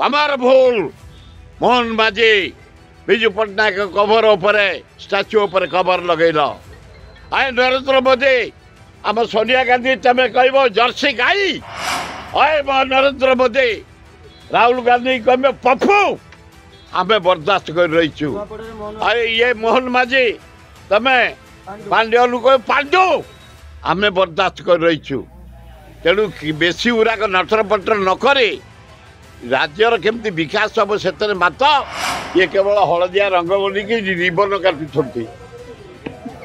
तमार भूल मोहन माझी विजु पट्टनायक कवर उपरे स्टाच्यू उपरे कवर लगेल आए नरेंद्र मोदी आम सोनिया गांधी तमें कह जर्सी गाई आए नरेंद्र मोदी राहुल गांधी कहे पप्पू आम बर्दाश्त कर रहीचु अरे ये मोहन माझी तमें पांड्यनु कह पांडु आम बर्दाश्त कर रहीचु तेणु बेसी गुराक नटर पटर नक राज्यर केमती विकास हम से मत ये केवल हलदिया रंग बोलिकी जीवन काटुंट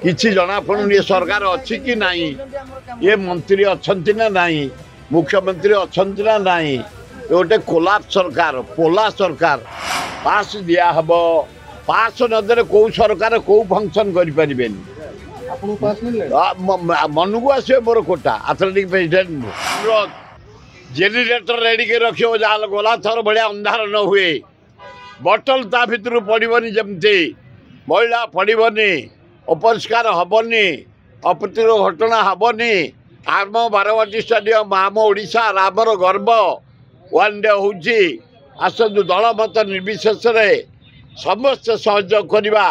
किसी जना पड़ुन ये सरकार अच्छी कि नहीं ये मंत्री अच्छा ना नहीं मुख्यमंत्री अच्छा ना नहीं ये गोटे कोलाप सरकार पोला सरकार पास दिया हम पास नदे कौ सरकार कौ फंक्शन करें मन को आस मोर कोटा एथलेटिक प्रेसिडेंट जेनेटर रेडी के रखियो जहाँ गला थर भाया अंधार न हुए बटल ता भर पड़ोनी जमती मैला पड़ोनी अपरिष्कार हेनी अप्रीतिर घटना हेनी आम बारवाटी स्टाडियम आम ओडिशा आमर गर्व वन डे हूँ आसतु दल मत निर्विशेष समस्त सहयोग करवा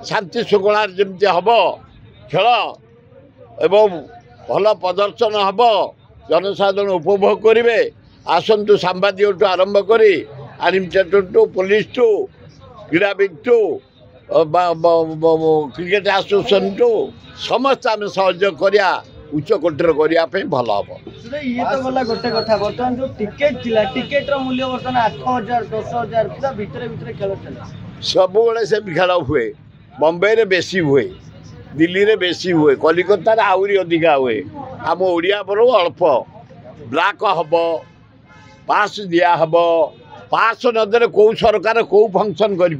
शांति श्रृंखला जमती हम खेल एवं भल प्रदर्शन हम जनसाधारण उपभोग करेंगे आसतु सांबादिक आरंभ कर एडमिनिस्ट्रेटर टू पुलिस टू क्रीड़ाविद टू क्रिकेट एसोसिएशन टू समस्त आम सहयोग करा उच्च कोटर करने भल हम ये तो गला गोटे कथा बर्तमान जो टिकेट थिला टिकेट मूल्य बर्तमान 8000 10000 पूरा भितर भितर खेल चला सब से खेल हुए बम्बे रे बेसी हुए दिल्ली रे बेसी हुए कलिकता रे आहुरी अधिका हुए आम ओडिया पर अल्प ब्लैक हम पास दिया हम पास नदे कौ सरकार कौ फंक्शन करें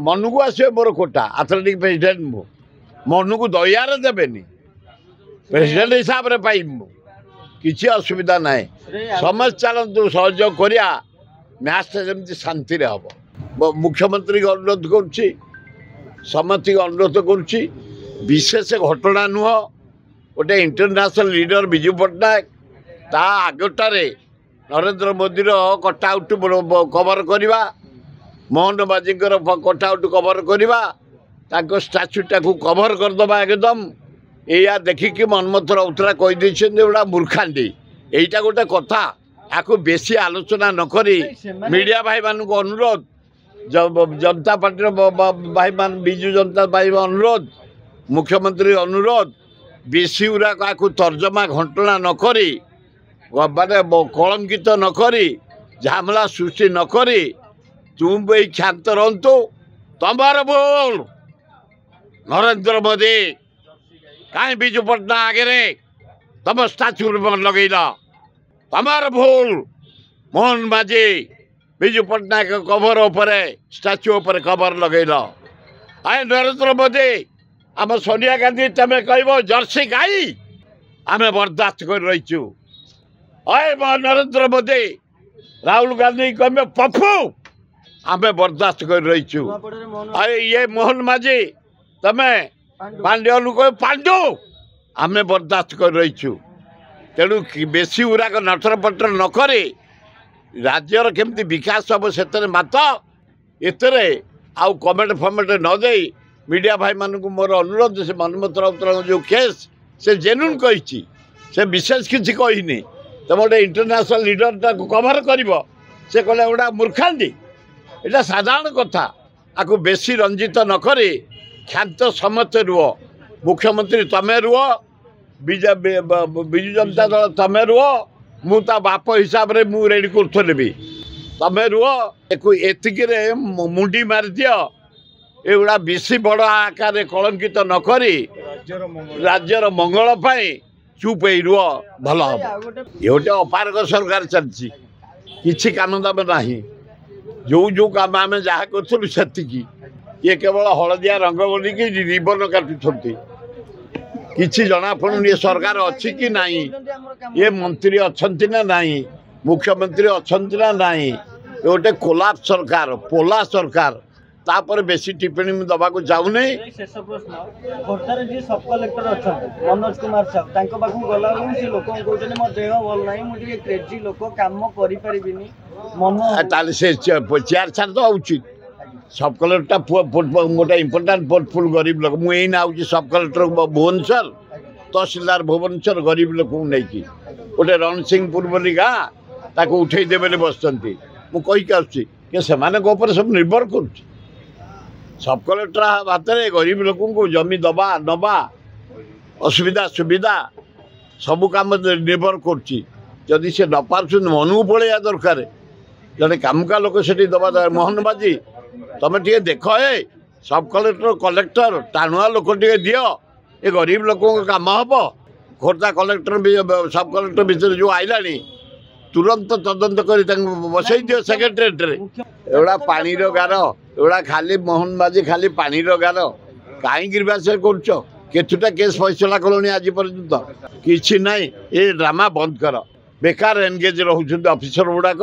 मन को आस मोर कोटा एथलेटिक प्रेसिडेंट मन को दयार देवेनि प्रेसिडेंट हिसाब से पाइबू किसी असुविधा ना समस्त चलतु सहयोग करा मैच जमी शांति हम मुख्यमंत्री अनुरोध करुच्ची समस्त अनुरोध करुच्ची विशेष घटना नुह गोटे इंटरनेशनल लीडर विजु पट्टनायक ता आगटारे नरेंद्र मोदी कटआउट कवर करवा मोहन माझी कटआउट कवर करवा स्टाच्यूटा को कवर करदे एकदम या देखिकी मनमथ राउतरा कहीदे गोटा मूर्खांडी यहीटा गोटे कथा आपको बेसी आलोचना नक मीडिया भाई मान अनुरोध जनता पार्टी भाई मान विजु जनता भाई अनुरोध मुख्यमंत्री अनुरोध बेसी गुरा को तर्जमा घटना नक माने कलंकित नक झामला सृष्टि नक तुम भी क्षांत रहतु तमार भूल नरेंद्र मोदी कहीं विजु पट्टनायक आगे तुम स्टाच्यू लगेल तमार भूल मोहन माझी विजु पट्टनायक कवर उपरे स्टाच्यू उपरे कवर लगेल आए नरेंद्र मोदी आम सोनिया गांधी तमें कह जर्सी गाई आम बर्दाश्त कर रहीचु आए नरेंद्र मोदी राहुल गांधी कहे पप्पू आम बर्दाश्त कर रहीचु अरे ये मोहन माझी तमें पांड्यनु कह पांडु आम बर्दाश्त कर रहीचु तेणु बेसी गुराक नटर पटर नक राज्यर केमती विकास हम से मत एतरे आउ कमेंट फमेंट न दे मीडिया भाई मान को मोर अनुरोध से मनमथ राउतर जो केस से जेन्युइन कही से विशेष किसी कहनी तुम गोटे इंटरनेशनल लीडर कवर कर से कहले गोटा मूर्खांडी यहाँ साधारण कथा आपको बेसी रंजित नक क्षांत समस्ते रुह मुख्यमंत्री तमें रुह विजु जनता दल तमें रुह मु ता बाप हिसाब रे मु रेडी करथलेबी तमें रुह एतिक मुंडी मार दियो एगुड़ा बेसी बड़ आकार कलंकित नक राज्यर मंगल चुप रुह भल हम ये गोटे अपारग सरकार चलती किसी काम दाम ना जो जो काम आम जहाँ करूँ से ये केवल हलदिया रंग बोलिकी जीवन काटुंट किसी जना पड़ुन ये सरकार अच्छी कि नहीं ये मंत्री अच्छा ना नहीं मुख्यमंत्री अच्छा ना नहीं ये गोटे कोलाप सरकार पोला सरकार तापर बेसी टिप्पणी मुझे दबा को चाहूनी। शेष प्रश्न खोर्धार जी सब कलेक्टर अच्छा मनोज कुमार साहू तांको पाखु गला से लोक कहते मो देह भल ना मुझे क्रेजी लोक कम कर मन से चेयर छाड़ तो उचित सब कलेक्टर गोटे इम्पोर्टाट पोर्टफुल गरीब लोक मुझे आऊँगी सब कलेक्टर भुवनेश्वर तहसिलदार भुवनेश्वर गरीब लोक नहीं गोटे रणसिंहपुर बोली गाँ ताको उठेदे बोले बसती मुझे आसुच्छी कि से सब निर्भर कर सब कलेक्टर हाथ में गरीब लोक जमी दबा नवा असुविधा सुविधा सब कम निर्भर करी से न पार्छ मन को पलैया दरकार जड़े कामका लोक से दबा दरकार मोहन बाजी तुम टे देख ए सब कलेक्टर टाणुआ लोक टे दियो ये गरीब लोक कम हम खोर्धा कलेक्टर सब कलेक्टर भितर जो आईला तुरंत तदंत कर बसई दियो सेक्रेटेरिएट रे एवड़ा पानी गार एवड़ा खाली मोहन बाजी खाली पानी गार कहीं केतुटा केस फैसला कलोनी आज पर्यंत किसी ना ये ड्रामा बंद कर बेकार एनगेज रोच ऑफिसर गुड़ाक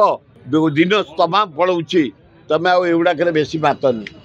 दिन तमाम पड़ोची तमें आउड़ाक बेसी मातनी।